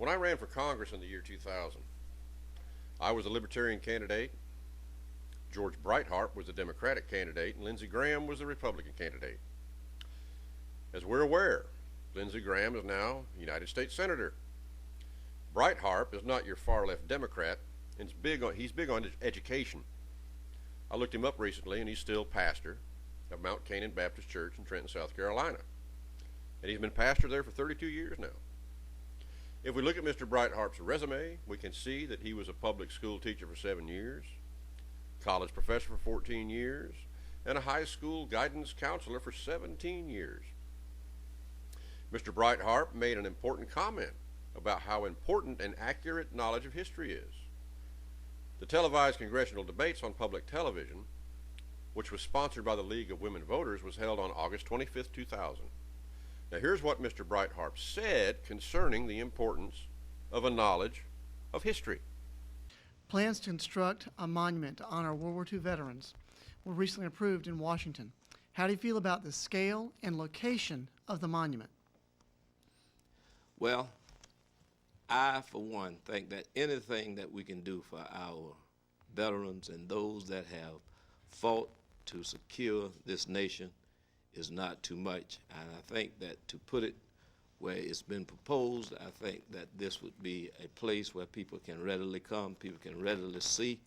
When I ran for Congress in the year 2000, I was a Libertarian candidate, George Breitharp was the Democratic candidate, and Lindsey Graham was the Republican candidate. As we're aware, Lindsey Graham is now United States Senator. Breitharp is not your far-left Democrat, and he's big on education. I looked him up recently, and he's still pastor of Mount Canaan Baptist Church in Trenton, South Carolina. And he's been pastor there for 32 years now. If we look at Mr. Breitharp's resume, we can see that he was a public school teacher for 7 years, college professor for 14 years, and a high school guidance counselor for 17 years. Mr. Breitharp made an important comment about how important and accurate knowledge of history is. The televised congressional debates on public television, which was sponsored by the League of Women Voters, was held on August 25, 2000. Now here's what Mr. Breitharp said concerning the importance of a knowledge of history. Plans to construct a monument to honor World War II veterans were recently approved in Washington. How do you feel about the scale and location of the monument? Well, I, for one, think that anything that we can do for our veterans and those that have fought to secure this nation is not too much. And I think that to put it where it's been proposed, I think that this would be a place where people can readily come, people can readily see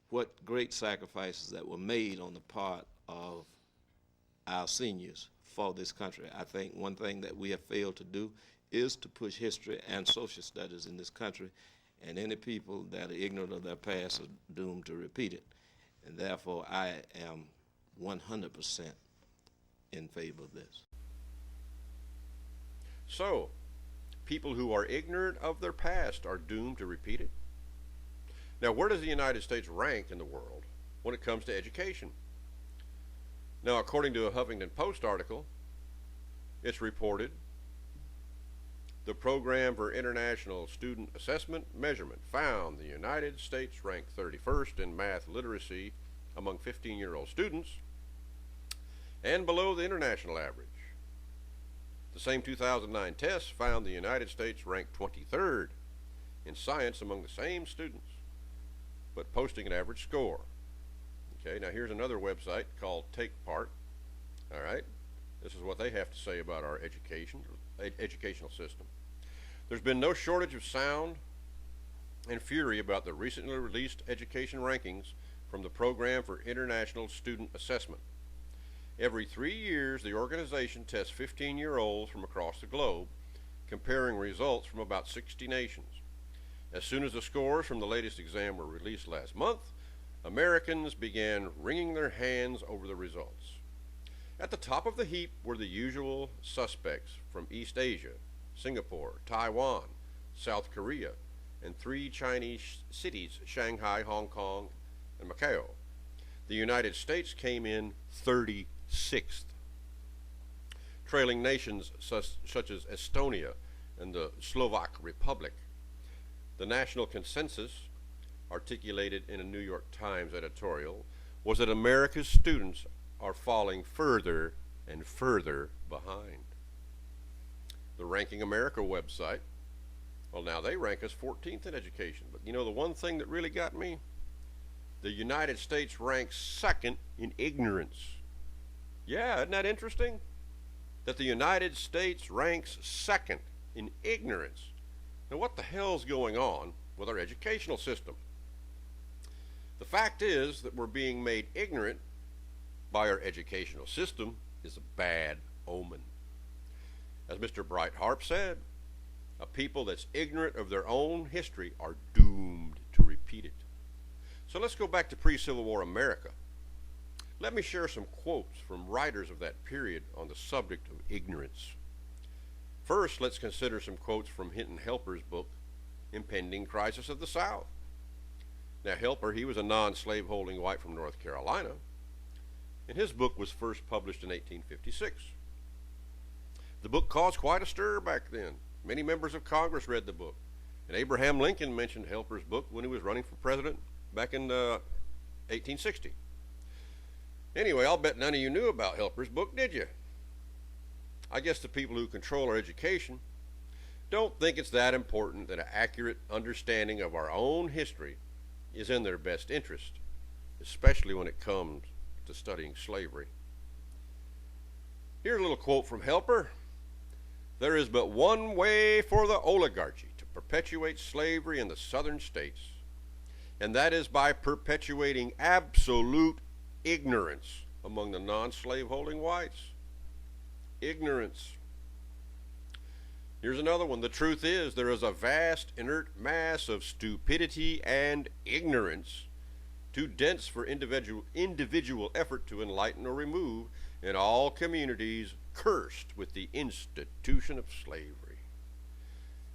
what great sacrifices that were made on the part of our seniors for this country. I think one thing that we have failed to do is to push history and social studies in this country, and any people that are ignorant of their past are doomed to repeat it. And therefore, I am 100% in favor of this. So, people who are ignorant of their past are doomed to repeat it? Now, where does the United States rank in the world when it comes to education? Now, according to a Huffington Post article, it's reported the Program for International Student Assessment Measurement found the United States ranked 31st in math literacy among 15-year-old students and below the international average. The same 2009 test found the United States ranked 23rd in science among the same students, but posting an average score. Okay, now here's another website called Take Part. All right, this is what they have to say about our educational system. There's been no shortage of sound and fury about the recently released education rankings from the Program for International Student Assessment. Every 3 years, the organization tests 15-year-olds from across the globe, comparing results from about 60 nations. As soon as the scores from the latest exam were released last month, Americans began wringing their hands over the results. At the top of the heap were the usual suspects from East Asia, Singapore, Taiwan, South Korea, and 3 Chinese cities, Shanghai, Hong Kong, and Macau. The United States came in 36th, trailing nations such as Estonia and the Slovak Republic. The national consensus, articulated in a New York Times editorial, was that America's students are falling further and further behind. The Ranking America website, well, now they rank us 14th in education, but you know the one thing that really got me? The United States ranks 2nd in ignorance. Yeah, isn't that interesting? That the United States ranks 2nd in ignorance. Now what the hell's going on with our educational system? The fact is that we're being made ignorant by our educational system is a bad omen. As Mr. Breitharp said, a people that's ignorant of their own history are doomed to repeat it. So let's go back to pre-Civil War America. Let me share some quotes from writers of that period on the subject of ignorance. First, let's consider some quotes from Hinton Helper's book, Impending Crisis of the South. Now, Helper, he was a non-slaveholding white from North Carolina, and his book was first published in 1856. The book caused quite a stir back then. Many members of Congress read the book, and Abraham Lincoln mentioned Helper's book when he was running for president back in 1860. Anyway, I'll bet none of you knew about Helper's book, did you? I guess the people who control our education don't think it's that important that an accurate understanding of our own history is in their best interest, especially when it comes to studying slavery. Here's a little quote from Helper. There is but one way for the oligarchy to perpetuate slavery in the southern states, and that is by perpetuating absolute ignorance among the non-slaveholding whites. Ignorance. Here's another one. The truth is, there is a vast inert mass of stupidity and ignorance, too dense for individual effort to enlighten or remove, in all communities cursed with the institution of slavery.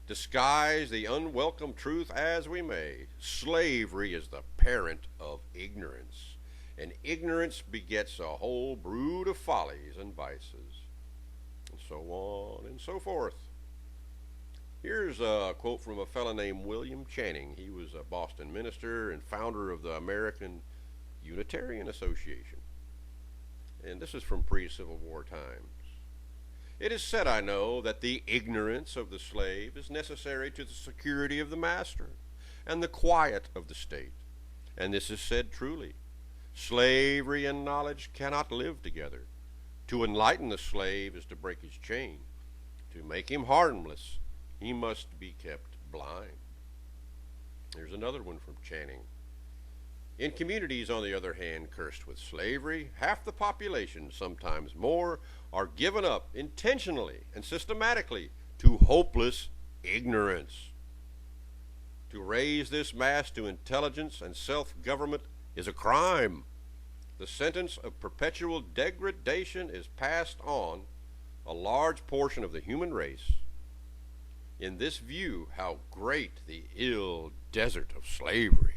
Disguise the unwelcome truth as we may, slavery is the parent of ignorance, and ignorance begets a whole brood of follies and vices, and so on and so forth. Here's a quote from a fellow named William Channing. He was a Boston minister and founder of the American Unitarian Association. And this is from pre-Civil War times. It is said, I know, that the ignorance of the slave is necessary to the security of the master and the quiet of the state. And this is said truly. Slavery and knowledge cannot live together. To enlighten the slave is to break his chain. To make him harmless, he must be kept blind. There's another one from Channing. In communities, on the other hand, cursed with slavery, half the population, sometimes more, are given up intentionally and systematically to hopeless ignorance. To raise this mass to intelligence and self-government is a crime. The sentence of perpetual degradation is passed on a large portion of the human race. In this view, how great the ill desert of slavery.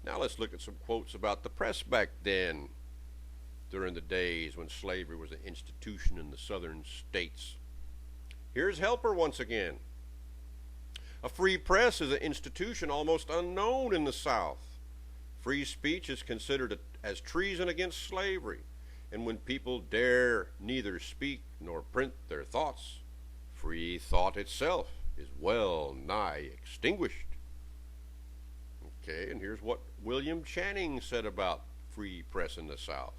Now let's look at some quotes about the press back then, during the days when slavery was an institution in the southern states. Here's Helper once again. A free press is an institution almost unknown in the South. Free speech is considered as treason against slavery, and when people dare neither speak nor print their thoughts, free thought itself is well nigh extinguished. Okay, and here's what William Channing said about free press in the South.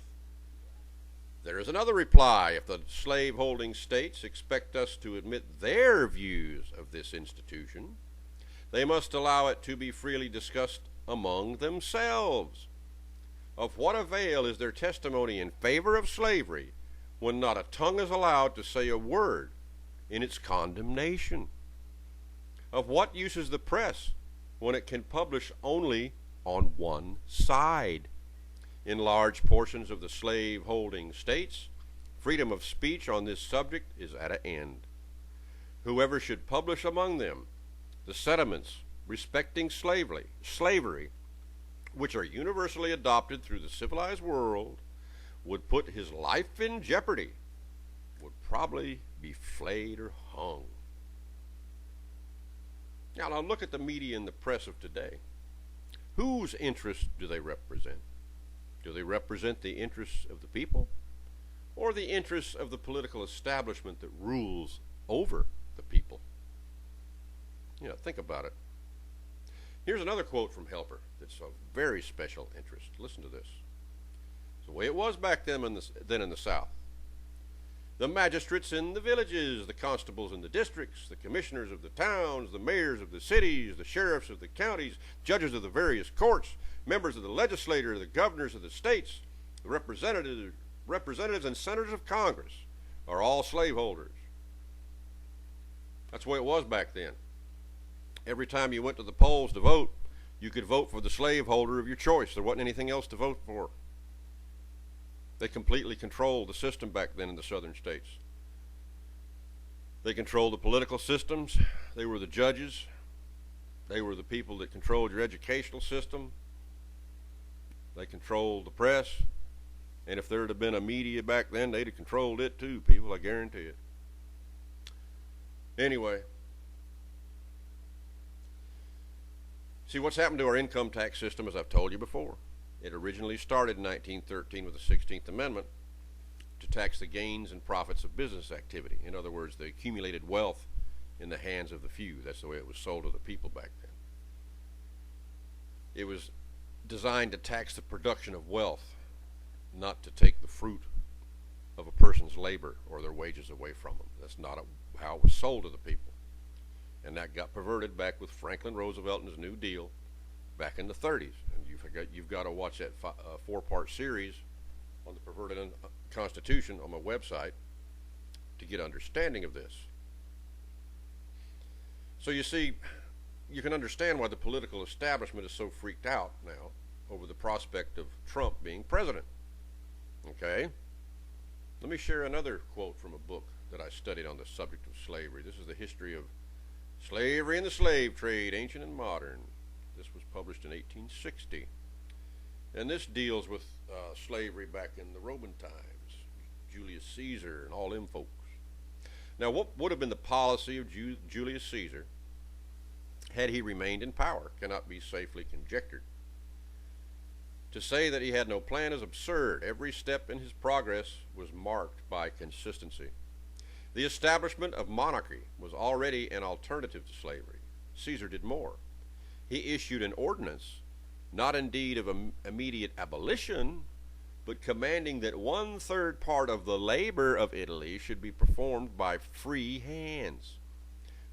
There is another reply. If the slaveholding states expect us to admit their views of this institution, they must allow it to be freely discussed among themselves. Of what avail is their testimony in favor of slavery when not a tongue is allowed to say a word in its condemnation? Of what use is the press when it can publish only on one side? In large portions of the slave-holding states, freedom of speech on this subject is at an end. Whoever should publish among them the sentiments respecting slavery, which are universally adopted through the civilized world, would put his life in jeopardy, would probably be flayed or hung. Now look at the media and the press of today. Whose interests do they represent? Do they represent the interests of the people or the interests of the political establishment that rules over the people? You know, think about it. Here's another quote from Helper that's of very special interest. Listen to this. It's the way it was back then in the South. The magistrates in the villages, the constables in the districts, the commissioners of the towns, the mayors of the cities, the sheriffs of the counties, judges of the various courts, members of the legislature, the governors of the states, the representatives and senators of Congress are all slaveholders. That's the way it was back then. Every time you went to the polls to vote, you could vote for the slaveholder of your choice. There wasn't anything else to vote for. They completely controlled the system back then in the southern states. They controlled the political systems. They were the judges. They were the people that controlled your educational system. They controlled the press. And if there had been a media back then, they'd have controlled it too, people, I guarantee it. Anyway, see, what's happened to our income tax system, as I've told you before. It originally started in 1913 with the 16th Amendment to tax the gains and profits of business activity. In other words, the accumulated wealth in the hands of the few. That's the way it was sold to the people back then. It was designed to tax the production of wealth, not to take the fruit of a person's labor or their wages away from them. That's not how it was sold to the people. And that got perverted back with Franklin Roosevelt and his New Deal back in the 30s. And you've got to watch that four-part series on the perverted Constitution on my website to get understanding of this. So you see, you can understand why the political establishment is so freaked out now over the prospect of Trump being president. Okay? Let me share another quote from a book that I studied on the subject of slavery. This is the history of slavery and the slave trade, ancient and modern. This was published in 1860. And this deals with slavery back in the Roman times, Julius Caesar and all them folks. Now, what would have been the policy of Julius Caesar had he remained in power cannot be safely conjectured. To say that he had no plan is absurd. Every step in his progress was marked by consistency. The establishment of monarchy was already an alternative to slavery. Caesar did more. He issued an ordinance, not indeed of immediate abolition, but commanding that 1/3 part of the labor of Italy should be performed by free hands.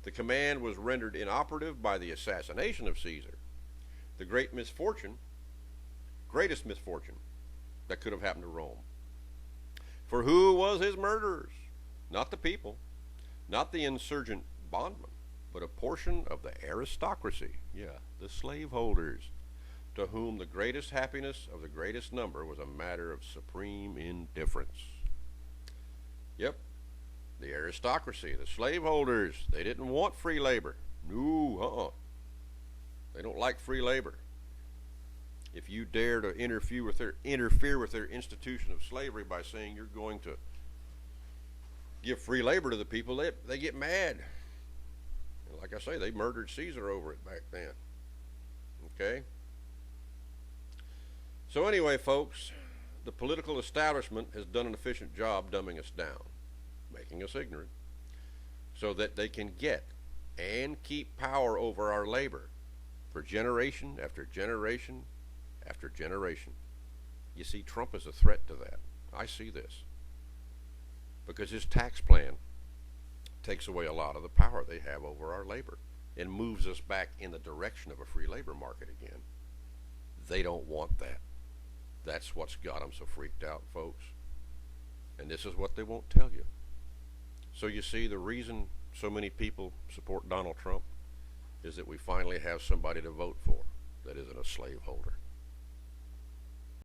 The command was rendered inoperative by the assassination of Caesar, the greatest misfortune that could have happened to Rome. For who was his murderers? Not the people, not the insurgent bondmen, but a portion of the aristocracy, the slaveholders, to whom the greatest happiness of the greatest number was a matter of supreme indifference. Yep, the aristocracy, the slaveholders, they didn't want free labor. No, They don't like free labor. If you dare to interfere with their institution of slavery by saying you're going to give free labor to the people, they get mad. And like I say, they murdered Caesar over it back then. Okay? So anyway, folks, the political establishment has done an efficient job dumbing us down, making us ignorant, so that they can get and keep power over our labor for generation after generation after generation. You see, Trump is a threat to that. I see this. Because his tax plan takes away a lot of the power they have over our labor and moves us back in the direction of a free labor market again. They don't want that. That's what's got them so freaked out, folks. And this is what they won't tell you. So you see, the reason so many people support Donald Trump is that we finally have somebody to vote for that isn't a slaveholder.